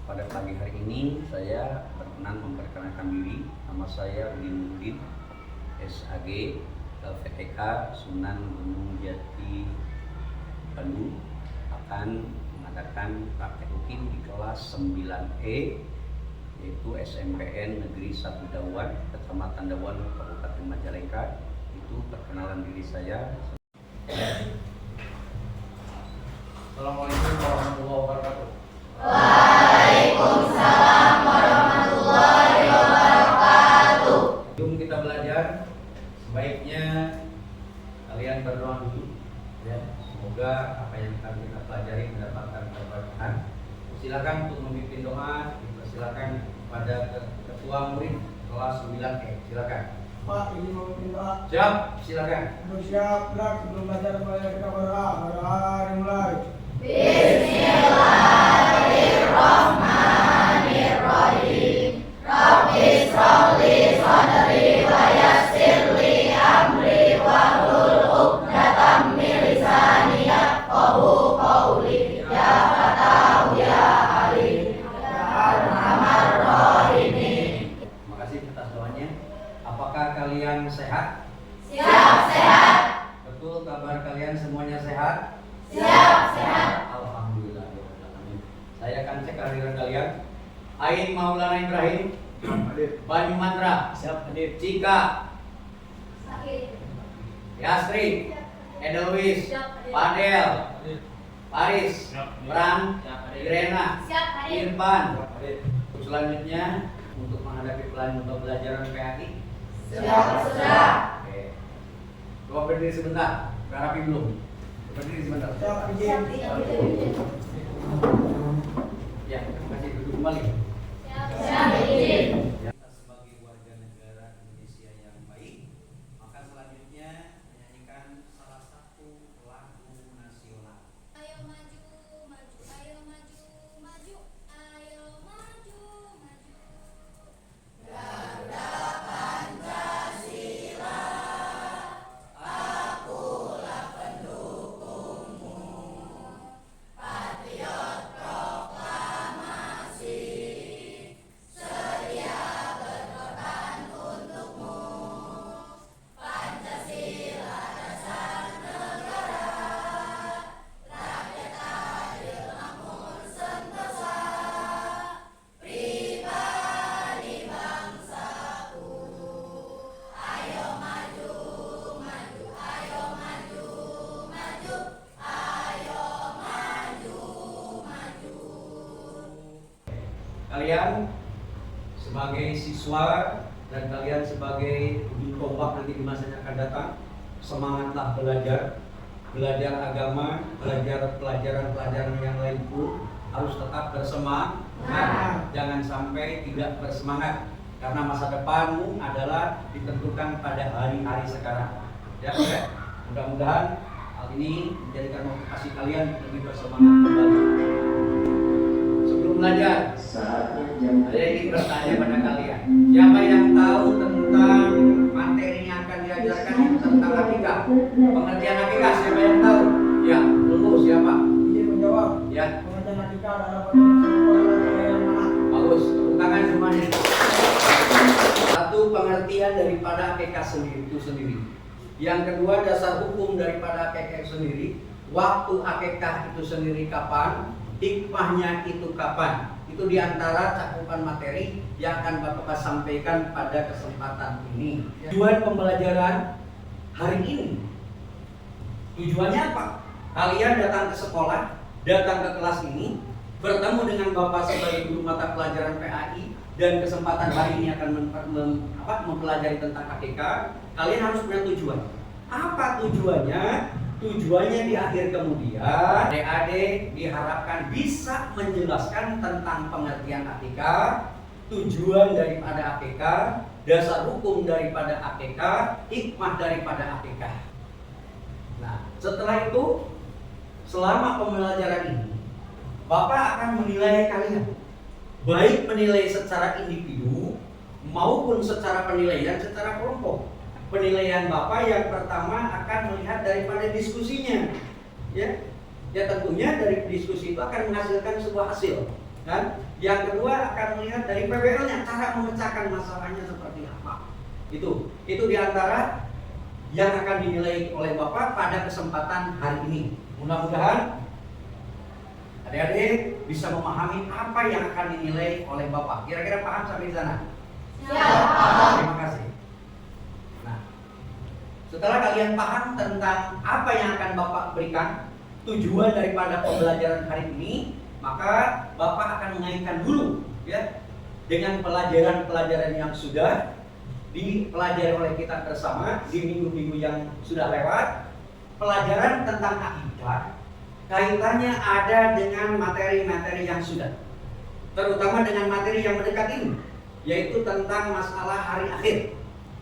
Pada pagi hari ini saya berkenan memperkenalkan diri. Nama saya Udin SAG, LVTK Sunan Gunung Jati Bandung, akan mengadakan praktek UKIM di kelas 9E, yaitu SMPN Negeri 1 Dawan, Kecamatan Dawan, Kabupaten Majalengka. Itu perkenalan diri saya. Assalamualaikum warahmatullahi wabarakatuh. Waalaikumsalam warahmatullahi wabarakatuh. Sebelum kita belajar, sebaiknya kalian berdoa dulu, ya. Semoga apa yang akan kita pelajari mendapatkan keberkahan. Silakan untuk memimpin doa, dipersilakan pada ketua murid kelas 9E. Silakan. Pak, ini mau minta. Siap, silakan. Siap, sebelum belajar kita berdoa. Dimulai. Bismillahirrahmanirrahim. Rabbi sholli sadri wa yassir li amri wahlul 'uqdatam min lisani yafqahu qawli. Ya Fatahu ya Alim ya Arhamar Rahimin. Terima kasih atas doanya. Apakah kalian sehat? Siap, sehat. Betul, kabar kalian semuanya sehat? Siap, sehat. Alhamdulillah. Saya akan cek kehadiran kalian. Ain Maulana Ibrahim, Banyu Mantra, Siap, hadir. Cika, Sakit. Yasri, Edelwis, Siap, hadir. Padel, Paris, Bran, Irena, Siap, hadir. Irfan. Selanjutnya untuk menghadapi pembelajaran PAI. Siap, sudah. Oke. Coba berdiri sebentar. Udah rapi belum? Berdiri sebentar. Siap, Siap, hadir. hadir. Ya, terima kasih. Duduk kembali. Siap, hadir. Kita sebagai warga negara Indonesia yang baik, maka selanjutnya menyanyikan salah satu lagu nasional. Ayo maju, maju, ayo maju, maju, ayo maju, maju. Garuda Pancasila, akulah pendukungmu. Patriot proklamasi, sedia berkorban untukmu. Pancasila dasar negara, rakyat adil makmur sentosa, pribadi bangsaku. Ayo maju, maju, ayo maju, maju, ayo maju, maju. Kalian sebagai siswa dan kalian sebagai ujung tombak nanti di masa yang akan datang, semangatlah belajar agama, belajar pelajaran yang lain pun harus tetap bersemangat. Jangan sampai tidak bersemangat, karena masa depanmu adalah ditentukan pada hari-hari sekarang. Ya, mudah-mudahan hal ini menjadikan motivasi kalian lebih bersemangat kembali. Sebelum belajar, saya ingin bertanya pada kalian, siapa yang tahu tentang materi yang akan diajarkan itu tentang akikah? Pengertian akikah, siapa yang tahu? Ya, tunggu siapa? Izin menjawab. Ya, Pengertian kita adalah pengertian yang mana? bagus, tepuk tangan semuanya. Satu, pengertian daripada akikah itu sendiri. Yang kedua, dasar hukum daripada akikah itu sendiri. Waktu akikah itu sendiri kapan? Hikmahnya itu kapan? Itu diantara cakupan materi yang akan Bapak sampaikan pada kesempatan ini. Tujuan pembelajaran hari ini, tujuannya apa? Kalian datang ke sekolah, datang ke kelas ini, bertemu dengan Bapak sebagai guru mata pelajaran PAI, dan kesempatan hari ini akan mempelajari tentang akikah. Kalian harus punya tujuan. Apa tujuannya? Tujuannya di akhir kemudian adik-adik diharapkan bisa menjelaskan tentang pengertian akikah, tujuan daripada akikah, dasar hukum daripada akikah, hikmah daripada akikah. Nah, setelah itu, selama pembelajaran ini, Bapak akan menilai kalian, baik menilai secara individu maupun secara penilaian secara kelompok. Penilaian Bapak yang pertama akan melihat daripada diskusinya, ya tentunya dari diskusi itu akan menghasilkan sebuah hasil. Kan? Yang kedua akan melihat dari PBL-nya, cara memecahkan masalahnya seperti apa. Itu diantara yang akan dinilai oleh Bapak pada kesempatan hari ini. Mudah-mudahan adik-adik bisa memahami apa yang akan dinilai oleh Bapak. Kira-kira paham sampai di sana? Terima kasih. Nah, setelah kalian paham tentang apa yang akan Bapak berikan, tujuan daripada pembelajaran hari ini, maka Bapak akan mengaitkan dulu ya dengan pelajaran-pelajaran yang sudah dipelajari oleh kita bersama di minggu-minggu yang sudah lewat. Pelajaran tentang akidah kaitannya ada dengan materi-materi yang sudah, terutama dengan materi yang mendekat ini, yaitu tentang masalah hari akhir.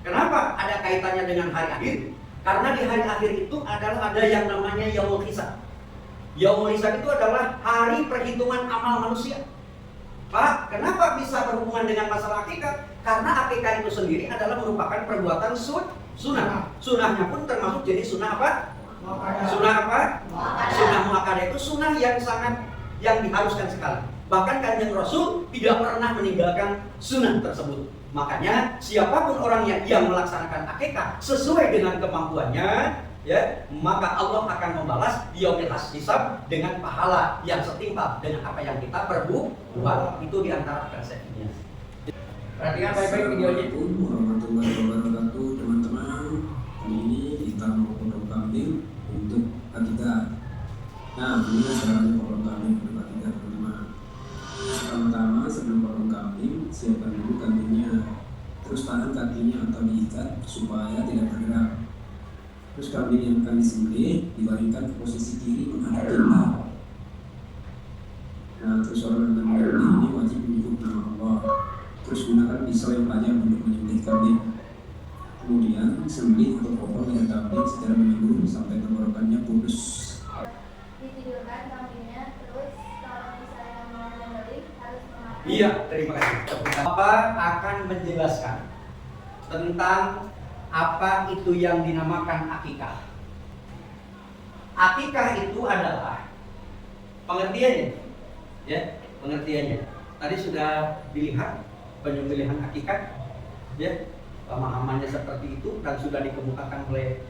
Kenapa ada kaitannya dengan hari akhir? Karena di hari akhir itu adalah ada yang namanya Yaumul Hisab. Yaumul Hisab itu adalah hari perhitungan amal manusia. Pak, kenapa bisa berhubungan dengan masalah akikah? Karena akikah itu sendiri adalah merupakan perbuatan sunnah. Sunnahnya pun termasuk jadi sunnah apa? Sunnah apa? Sunnah muakkadah itu sunnah yang diharuskan sekali. Bahkan Kanjeng Rasul tidak pernah meninggalkan sunnah tersebut. Makanya siapapun orang yang melaksanakan akikah sesuai dengan kemampuannya, ya, maka Allah akan membalas yaumil hisab dengan pahala yang setimpal dengan apa yang kita perbuat. Itu diantara konsepnya. Perhatikan baik-baik videonya. Assalamualaikum warahmatullahi wabarakatuh, teman-teman. Kali ini kita mau potong kambing untuk akikah. Nah, ini caranya potong kambing untuk akikah, teman-teman. Pertama, sebelum potong kambing, siapkan dulu kambingnya. Terus tahan kakinya atau diikat supaya tidak bergerak. Terus kambing yang akan disembelih dibaringkan ke posisi kiri menghadap kiblat. Nah, terus orang yang menyembelih ini wajib menyebut nama Allah. Terus gunakan pisau yang tajam untuk menyembelih kambing. Kemudian sembelih atau potong leher kambing secara menyeluruh sampai tenggorokannya putus. Ditidurkan kambingnya, terus kalau misalnya mau menyembelih harus memakai. Iya, terima kasih. Bapak akan menjelaskan tentang apa itu yang dinamakan akikah. Akikah itu adalah pengertiannya, ya, pengertiannya. Tadi sudah dilihat penyembelihan akikah, ya, pemahamannya seperti itu dan sudah dikemukakan oleh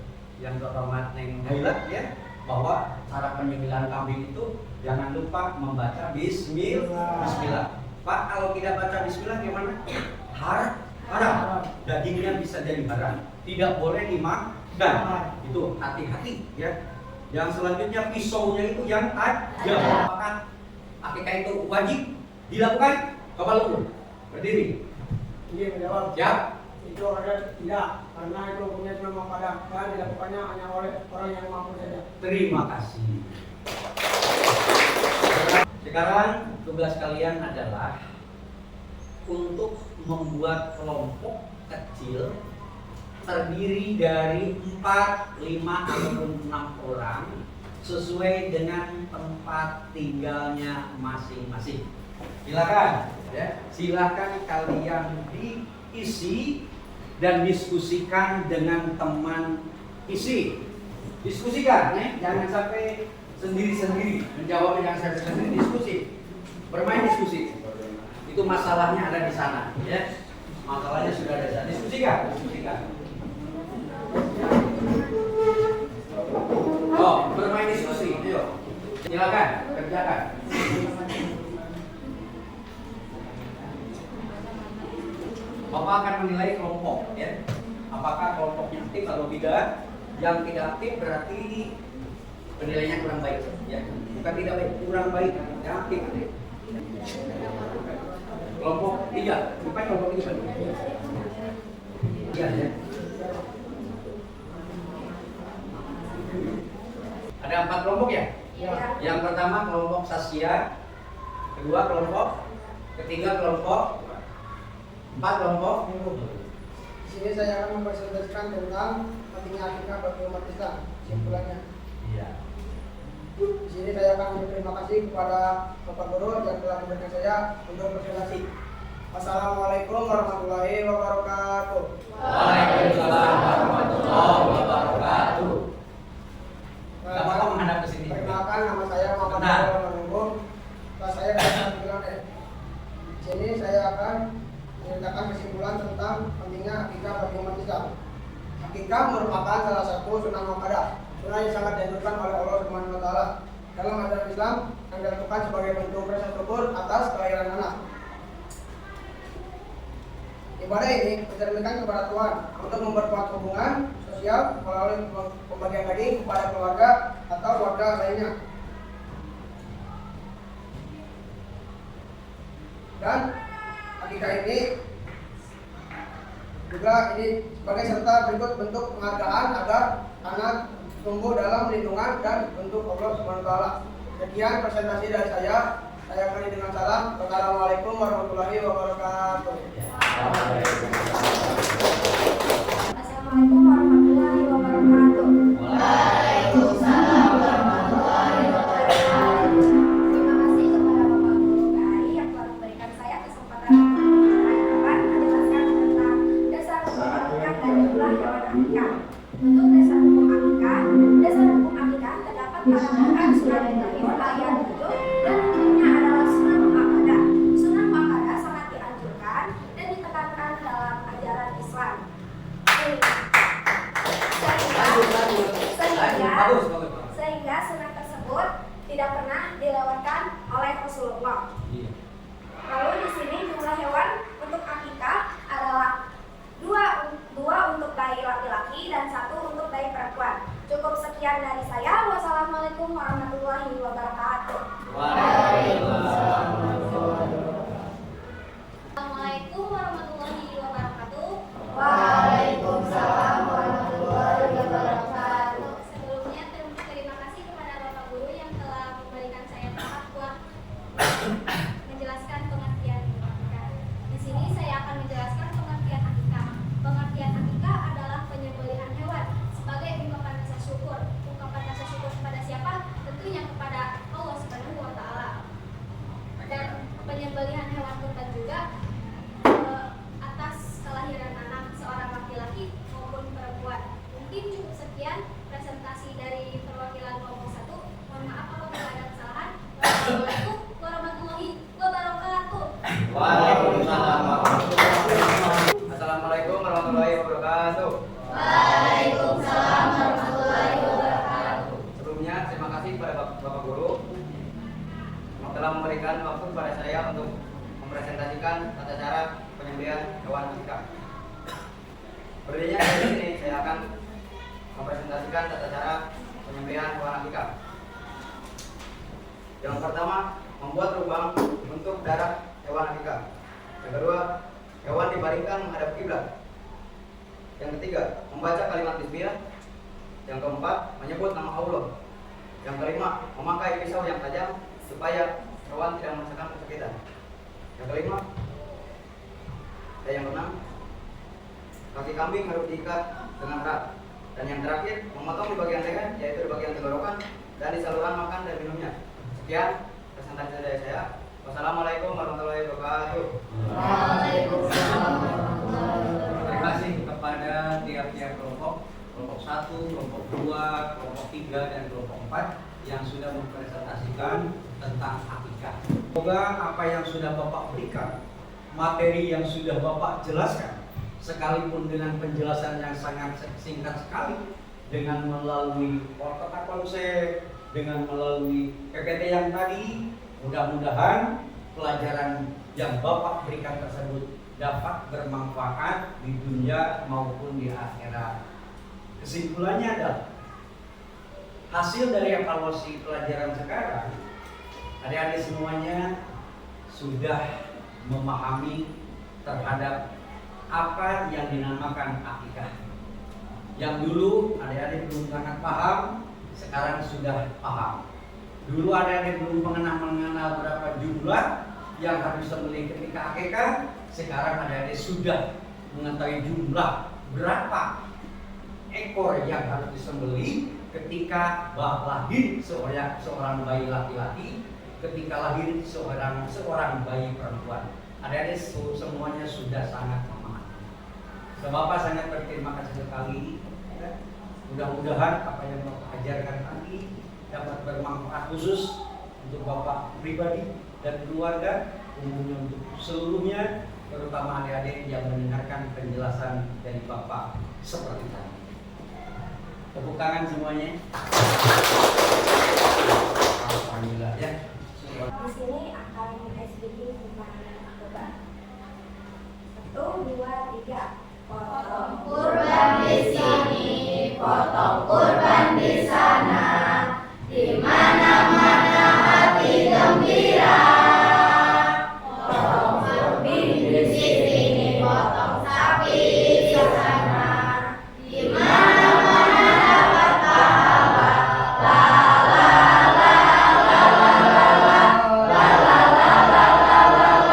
yang terhormat Neng Haila, ya, bahwa cara penyembelihan kambing itu jangan lupa membaca Bismillah. Pak, kalau tidak baca Bismillah gimana? Haram. Dagingnya bisa jadi haram. Tidak boleh dimakan. Itu hati-hati, ya. Yang selanjutnya pisaunya itu yang tajam. Apakah akikah itu wajib dilakukan? Coba lu berdiri. Iya, menjawab. Siap. Itu ada tidak, karena itu punya nama pada dan dilakukannya hanya oleh orang yang mampu saja. Terima kasih. Sekarang tugas kalian adalah untuk membuat kelompok kecil terdiri dari 4, 5, ataupun 6 orang sesuai dengan tempat tinggalnya masing-masing. Silakan, ya. Silakan kalian diisi dan diskusikan dengan teman isi. Diskusikan, ya. Jangan sampai sendiri-sendiri menjawab, jangan sampai sendiri, diskusi. Bermain diskusi. Itu masalahnya ada di sana, ya. Masalahnya sudah ada di sana. Diskusikan. Oh, bermain diskusi, ayo. Silakan, kerjakan. Bapak akan menilai kelompok, ya. Apakah kelompoknya aktif atau tidak? Yang tidak aktif berarti penilaiannya kurang baik, ya. Bukan tidak baik, kurang baik. Yang aktif. Kelompok 3, bukan kelompok 3. Iya, ya. Ada 4 kelompok, ya? Iya. Yang pertama kelompok Saskia, kedua kelompok, ketiga kelompok, 4 kelompok. Di sini saya akan mempresentasikan tentang pentingnya akikah bagi umat Islam. Simpulannya. Iya. Di sini saya akan berterima kasih kepada Bapak Guru yang telah memberikan saya untuk presentasi. Assalamualaikum warahmatullahi wabarakatuh. Waalaikumsalam warahmatullahi wabarakatuh. Gak apa-apa menghadap ke sini. Perkenalkan, nama saya Muhammad Benar. Abdul Manunggung. Kelas saya dari Di sini saya akan menceritakan kesimpulan tentang pentingnya akikah bagi umat Islam. Akikah merupakan salah satu sunnah muakkadah, sunnah yang sangat dianjurkan oleh Allah Subhanahu wa taala dalam ajaran Islam yang dilakukan sebagai bentuk rasa syukur atas kelahiran anak. Ibadah ini mencerminkan kepada Tuhan untuk memperkuat hubungan sosial melalui pembagian daging kepada keluarga atau warga lainnya. Dan akikah ini juga sebagai serta berikut bentuk penghargaan agar anak tumbuh dalam lindungan dan bentuk Allah Subhanahu wa taala. Sekian presentasi dari saya. Saya akhiri dengan salam. Wassalamualaikum warahmatullahi wabarakatuh. Assalamualaikum warahmatullahi wabarakatuh. Waalaikumsalam warahmatullahi wabarakatuh. Terima kasih kepada Bapak Guru KAI yang telah memberikan saya kesempatan untuk menjelaskan tentang dasar hukum akikah dan jumlah hewan akikah. Untuk dasar hukum akikah terdapat pada Quran surat Ibrahim ayat 7 dan hukumnya adalah sunnah muakkadah. Sunnah muakkadah sangat dianjurkan dan ditekankan dalam ajaran Islam. Sehingga sunnah tersebut tidak pernah dilewatkan oleh Rasulullah. Lalu di sini jumlah hewan untuk akikah adalah dua untuk bayi laki-laki dan 1 untuk bayi perempuan. Cukup sekian dari saya. Wassalamualaikum warahmatullahi wabarakatuh. Assalamualaikum warahmatullahi wabarakatuh. Waalaikumsalam warahmatullahi wabarakatuh. Sebelumnya terima kasih kepada Bapak Guru yang telah memberikan saya tempat buat menjelaskan pengertian akikah. Di sini saya akan menjelaskan pengertian akikah. Pengertian akikah adalah penyembelihan hewan sebagai ungkapan rasa syukur. Ungkapan rasa syukur kepada siapa? Tentunya kepada Allah Subhanahu wa taala. Dan penyembelihan hewan kurban juga atas kelahiran anak seorang laki-laki maupun perempuan. Mungkin cukup sekian presentasi dari perwakilan kelompok 1. Mohon maaf apabila ada kesalahan. Wassalamualaikum warahmatullahi wabarakatuh. Waalaikumsalam warahmatullahi wabarakatuh. Assalamualaikum warahmatullahi wabarakatuh. Waalaikumsalam warahmatullahi wabarakatuh. Sebelumnya terima kasih kepada Bapak Guru yang telah memberikan waktu kepada saya untuk mempresentasikan tata cara penyembelihan hewan akikah. Berdirinya dari sini saya akan mempresentasikan tata cara penyembelihan hewan akikah. Yang pertama, membuat lubang untuk darah hewan akikah. Yang kedua, hewan dibaringkan menghadap kiblat. Yang ketiga, membaca kalimat bismillah. Yang keempat, menyebut nama Allah. Yang kelima, memakai pisau yang tajam supaya hewan tidak merasakan kesakitan. Yang kelima, dan yang keenam, kaki kambing harus diikat dengan erat. Dan yang terakhir, memotong di bagian leher, yaitu di bagian tenggorokan dan di saluran makan dan minumnya. Sekian presentasi dari saya. Wassalamualaikum warahmatullahi wabarakatuh. Waalaikumsalam warahmatullahi wabarakatuh. Terima kasih kepada tiap-tiap kelompok 1, kelompok 2, kelompok 3, dan kelompok 4 yang sudah mempresentasikan tentang akikah. Semoga apa yang sudah Bapak berikan, materi yang sudah Bapak jelaskan, sekalipun dengan penjelasan yang sangat singkat sekali, dengan melalui kotak konsep, dengan melalui PPT yang tadi, mudah-mudahan pelajaran yang Bapak berikan tersebut dapat bermanfaat di dunia maupun di akhirat. Kesimpulannya adalah hasil dari evaluasi pelajaran sekarang, adik-adik semuanya sudah memahami terhadap apa yang dinamakan akikah. Yang dulu adik-adik belum sangat paham, sekarang sudah paham. Dulu adik-adik belum mengenal berapa jumlah yang harus disembelih ketika akikah. Sekarang adik-adik sudah mengetahui jumlah berapa ekor yang harus disembelih ketika lahir seorang bayi laki-laki, ketika lahir seorang bayi perempuan. Adik-adik semuanya sudah sangat memahami. Bapak sangat berterima kasih sekali. Mudah-mudahan apa yang Bapak ajarkan tadi dapat bermanfaat khusus untuk Bapak pribadi dan keluarga, umumnya untuk seluruhnya, terutama adik-adik yang mendengarkan penjelasan dari Bapak seperti tadi. Tepuk tangan semuanya. Alhamdulillah ya. Di sini akan SBD bukan coba. 1, 2, 3. Potong kurban di sini, potong kurban di sana, di mana-mana hati gembira. Potong kambing di sini, potong sapi di sana, di mana-mana dapat pahala. La la la la la la la la la la la la la la la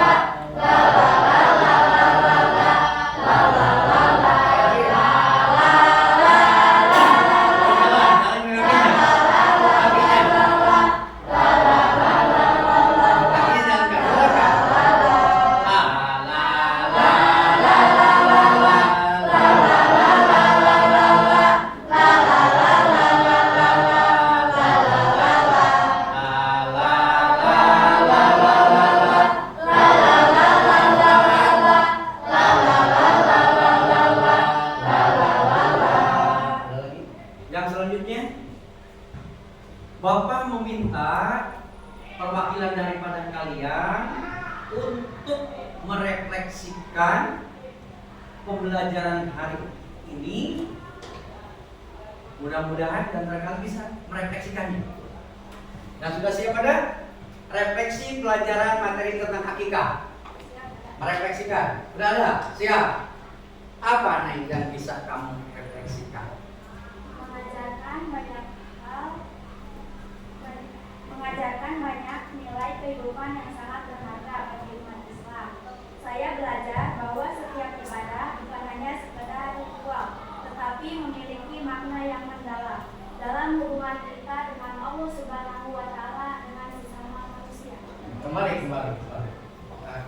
Yang selanjutnya, Bapak meminta perwakilan daripada kalian untuk merefleksikan pembelajaran hari ini. Mudah-mudahan dan barangkali bisa merefleksikannya. Dan sudah siap pada refleksi pelajaran materi tentang akikah? Merefleksikan. Sudah ada? Siap. Apa nih yang bisa kamu refleksikan? Mengajarkan banyak nilai kehidupan yang sangat berharga bagi umat Islam. Saya belajar bahwa setiap ibadah bukan hanya sekedar ritual, tetapi memiliki makna yang mendalam dalam hubungan kita dengan Allah Subhanahu wa Ta'ala dengan sesama manusia. Kembali.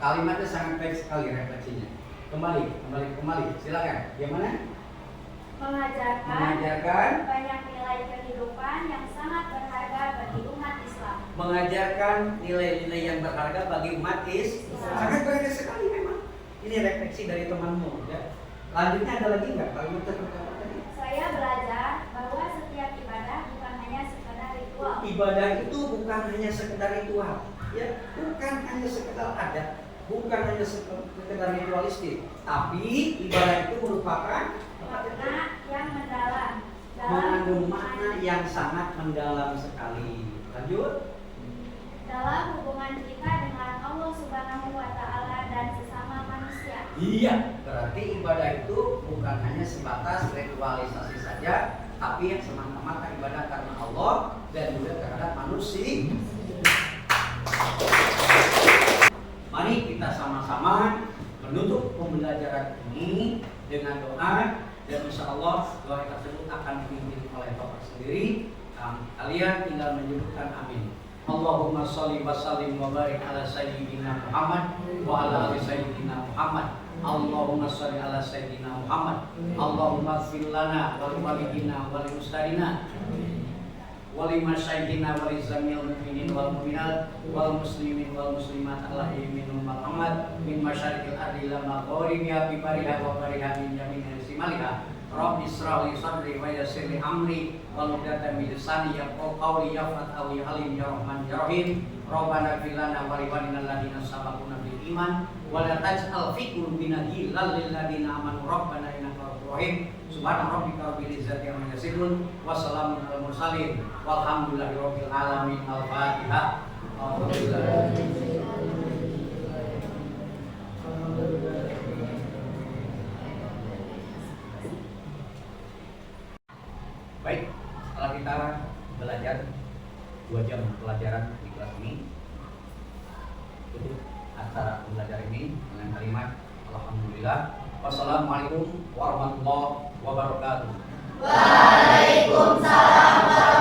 Kalimatnya sangat baik sekali refleksinya. Kembali. Silakan. Gimana? Mengajarkan banyak nilai kehidupan yang sangat berharga bagi umat Islam. Mengajarkan nilai-nilai yang berharga bagi umat Islam. Sangat berharga sekali memang. Ini refleksi dari temanmu ya. Lanjutnya ada lagi nggak kalimat terperkara tadi? Saya belajar bahwa setiap ibadah bukan hanya sekedar ritual. Ibadah itu bukan hanya sekedar ritual, ya, bukan hanya sekedar adat, bukan hanya sekedar ritualistik, tapi ibadah itu merupakan Makna yang mendalam mengandung makna yang sangat mendalam sekali. Lanjut. dalam hubungan kita dengan Allah Subhanahu wa Ta'ala dan sesama manusia. Iya, berarti ibadah itu bukan hanya sebatas ritualisasi saja, tapi yang semata-mata ibadah karena Allah dan juga terhadap manusia. Mari kita sama-sama menutup pembelajaran ini dengan doa, dan insya Allah doa tersebut akan dipimpin oleh Bapak sendiri. Kalian tinggal menyebutkan amin. Allahumma sholli wa sallim wa barik ala sayyidina Muhammad wa ala ali sayyidina Muhammad. Allahumma sholli ala sayyidina Muhammad. Allahumma ighfir lana wa li walidina wa li ustadina wa li masyayikhina wa li zamil mu'minin wal mu'minat wal muslimin wal muslimat Allahi minhum Muhammad min masyariqil ardi ila magharibiha bi bariha wa bariha min yamin simaliha. Rabbi israh li sadri wa yassir li amri wal uqdatan min lisani yafqahu qawli ya Fatahu ya Alim ya Rahman ya Rahim. Rabbana fir lana wa li walidina alladziina sabaquna bil iman wa la taj'al fi qulubina ghillan lil ladzina amanu rabbana innaka ra'ufur rahim. Subhana rabbika rabbil izzati amma yasifun wa salamun alal mursalin walhamdulillahi rabbil alamin. Al-Fatihah. Baik, setelah kita belajar 2 jam pelajaran di kelas ini, tutup acara belajar ini dengan kalimat Alhamdulillah. Wassalamualaikum warahmatullahi wabarakatuh. Waalaikumsalam.